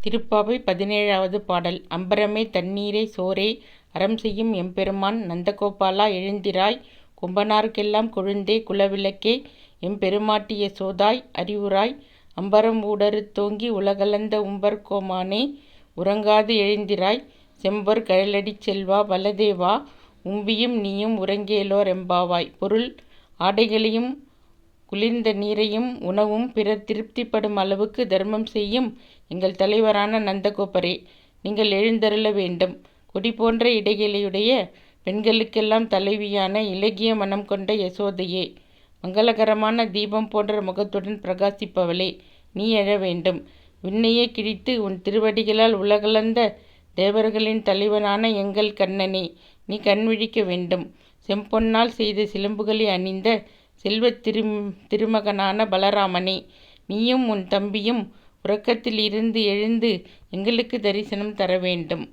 திருப்பாவை 17வது பாடல். அம்பரமே தண்ணீரே சோரே அறம் செய்யும் எம்பெருமான் நந்தகோபாலா எழுந்திராய் கும்பனார்க்கெல்லாம் கொழுந்தே குலவிளக்கே எம்பெருமாட்டி யசோதாய் அறிவுராய் அம்பரம் ஊடறுத்தோங்கி உலகளந்த உம்பர்கோமானே உறங்காது எழுந்திராய் செம்பொற் கழலடிச் செல்வா பலதேவா உம்பியும் நீயும் உறங்கேலோர் எம்பாவாய். பொருள்: ஆடைகளையும் குளிர்ந்த நீரையும் உணவும் பிறர் திருப்திப்படும் அளவுக்கு தர்மம் செய்யும் எங்கள் தலைவரான நந்தகோபரே, நீங்கள் எழுந்தருள வேண்டும். கொடி போன்ற இடைகளையுடைய பெண்களுக்கெல்லாம் தலைவியான இளகிய மனம் கொண்ட யசோதையே, மங்களகரமான தீபம் போன்ற முகத்துடன் பிரகாசிப்பவளே, நீ எழ வேண்டும். விண்ணையே கிழித்து உன் திருவடிகளால் உலகளந்த தேவர்களின் தலைவனான எங்கள் கண்ணனே, நீ கண்விழிக்க வேண்டும். செம்பொன்னால் செய்த சிலம்புகளை அணிந்த செல்வத் திருமகனான பலராமனே, நீயும் உன் தம்பியும் உறக்கத்தில் இருந்து எழுந்து எங்களுக்கு தரிசனம் தர வேண்டும்.